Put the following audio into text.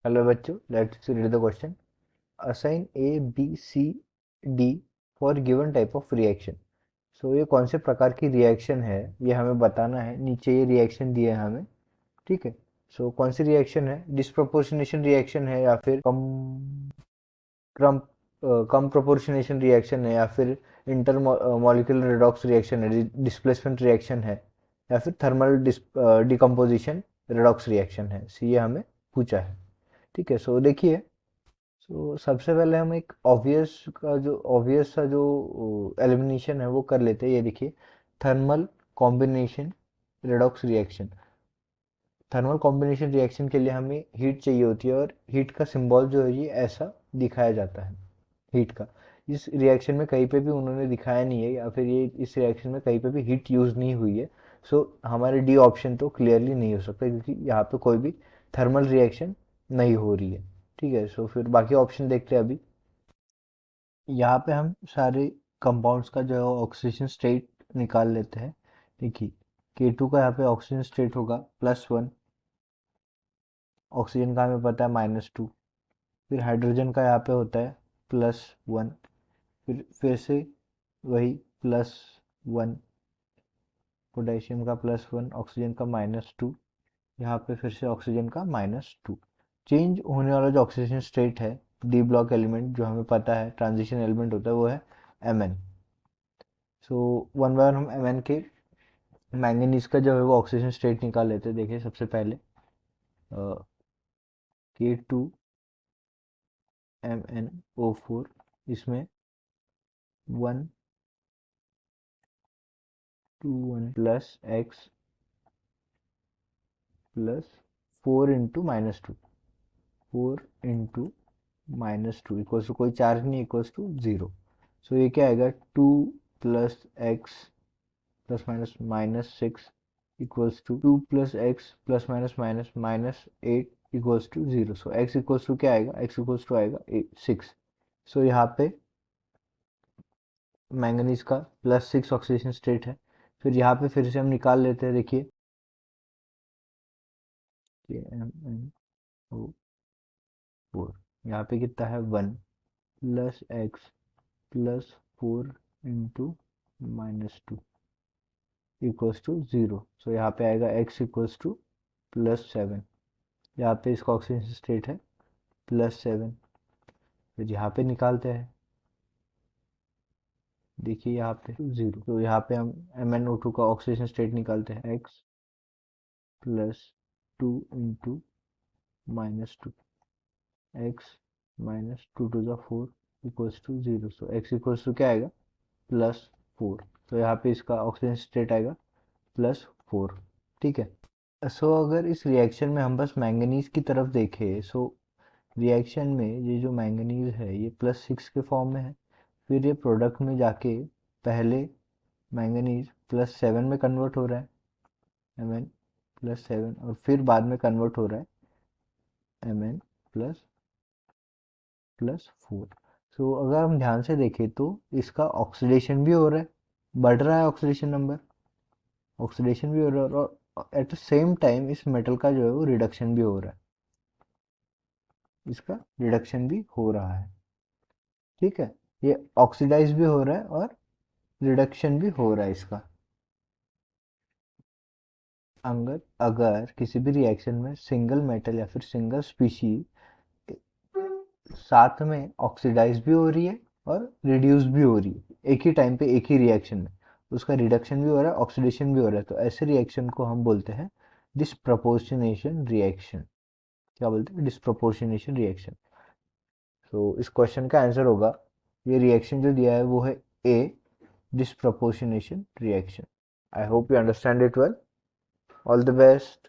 Hello बच्चों, let's read the question. Assign A B C D for given type of reaction. So ये कौन से प्रकार की रिएक्शन है ये हमें बताना है। नीचे ये रिएक्शन दिए हैं हमें, ठीक है। सो कौन सी रिएक्शन है, डिस्प्रोपोर्शनेशन रिएक्शन है या फिर कम कम कम प्रोपोर्शनेशन रिएक्शन है या फिर इंटर मॉलिक्यूलर रिडॉक्स रिएक्शन है, डिस्प्लेसमेंट रिएक्शन है या फिर थर्मल डिकम्पोजिशन रिडॉक्स रिएक्शन है। सी ये हमें पूछा है, ठीक है। सो देखिए, तो सबसे पहले हम एक ऑब्वियस सा जो एलिमिनेशन है वो कर लेते हैं। ये देखिए, thermal combination redox reaction. Thermal combination reaction के लिए हमें हीट चाहिए होती है और हीट का सिंबल जो है ये ऐसा दिखाया जाता है। हीट का इस रिएक्शन में कहीं पे भी उन्होंने दिखाया नहीं है या फिर ये इस रिएक्शन में कहीं पे भी हीट यूज नहीं हुई है। सो हमारे डी ऑप्शन तो क्लियरली नहीं हो सकता क्योंकि यहाँ पे कोई भी थर्मल रिएक्शन नहीं हो रही है, ठीक है। सो फिर बाकी ऑप्शन देखते हैं अभी। यहाँ पे हम सारे कंपाउंड्स का जो ऑक्सीजन स्टेट निकाल लेते हैं। देखिए, K2 का यहाँ पे ऑक्सीजन स्टेट होगा +1, ऑक्सीजन का हमें पता है -2। फिर हाइड्रोजन का यहाँ पे होता है +1, फिर से वही +1, पोटेशियम का +1, ऑक्सीजन का -2, यहाँ पे फिर से ऑक्सीजन का -2। चेंज होने वाला जो ऑक्सीजन स्टेट है, डी ब्लॉक एलिमेंट जो हमें पता है ट्रांजिशन एलिमेंट होता है वो है Mn। So one by one हम Mn के मैंगनीज का जो है वो ऑक्सीजन स्टेट निकाल लेते हैं। देखिए सबसे पहले K2MnO4, इसमें 1 2 1 प्लस X प्लस 4 × -2, 4 × -2 कोई चार्ज नहीं, =0। सो ये क्या आएगा, 2 plus X plus minus -6 2 plus X plus minus minus -8 =0। So x equals to क्या आएगा, x इक्वल्स टू आएगा 6। सो यहाँ पे मैंगनीज का +6 ऑक्सीडेशन स्टेट है। फिर यहाँ पे फिर से हम निकाल लेते हैं। देखिए KMnO4, यहाँ पे कितना है 1 प्लस एक्स प्लस 4 × -2 =0। सो यहाँ पे आएगा x इक्वल्स टू +7। यहाँ पे इसका ऑक्सीजन स्टेट है +7। फिर यहाँ पे निकालते हैं। देखिए यहाँ पे 0, तो यहाँ पे हम MnO2 का ऑक्सीजन स्टेट निकालते हैं, x plus 2 × -2, x -2 × 4 =0। So x equals to क्या आएगा, +4। तो यहाँ पे इसका ऑक्सीजन स्टेट आएगा +4, ठीक है। सो अगर इस रिएक्शन में हम बस मैंगनीज की तरफ देखें, सो रिएक्शन में ये जो मैंगनीज है ये +6 के फॉर्म में है। फिर ये प्रोडक्ट में जाके पहले मैंगनीज +7 में कन्वर्ट हो रहा है, Mn +7, और फिर बाद में कन्वर्ट हो रहा है Mn +4। सो अगर हम ध्यान से देखें तो इसका ऑक्सीडेशन भी हो रहा है, बढ़ रहा है ऑक्सीडेशन नंबर, ऑक्सीडेशन भी हो रहा है और एट द सेम टाइम इस मेटल का जो है वो रिडक्शन भी हो रहा है, इसका रिडक्शन भी हो रहा है, ठीक है। ये ऑक्सीडाइज भी हो रहा है और रिडक्शन भी हो रहा है इसका। अगर अगर किसी भी रिएक्शन में सिंगल मेटल या फिर सिंगल स्पीशी साथ में ऑक्सीडाइज भी हो रही है और रिड्यूस भी हो रही है एक ही टाइम पे, एक ही रिएक्शन में, उसका रिडक्शन भी हो रहा है, ऑक्सीडेशन भी हो रहा है, तो ऐसे रिएक्शन को हम बोलते हैं डिस्प्रपोर्शनेशन रिएक्शन। क्या बोलते हैं, डिस्प्रपोर्शनेशन रिएक्शन। तो इस क्वेश्चन का आंसर होगा, ये रिएक्शन जो दिया है वो है A, disproportionation reaction. I hope you understand it well. All the best.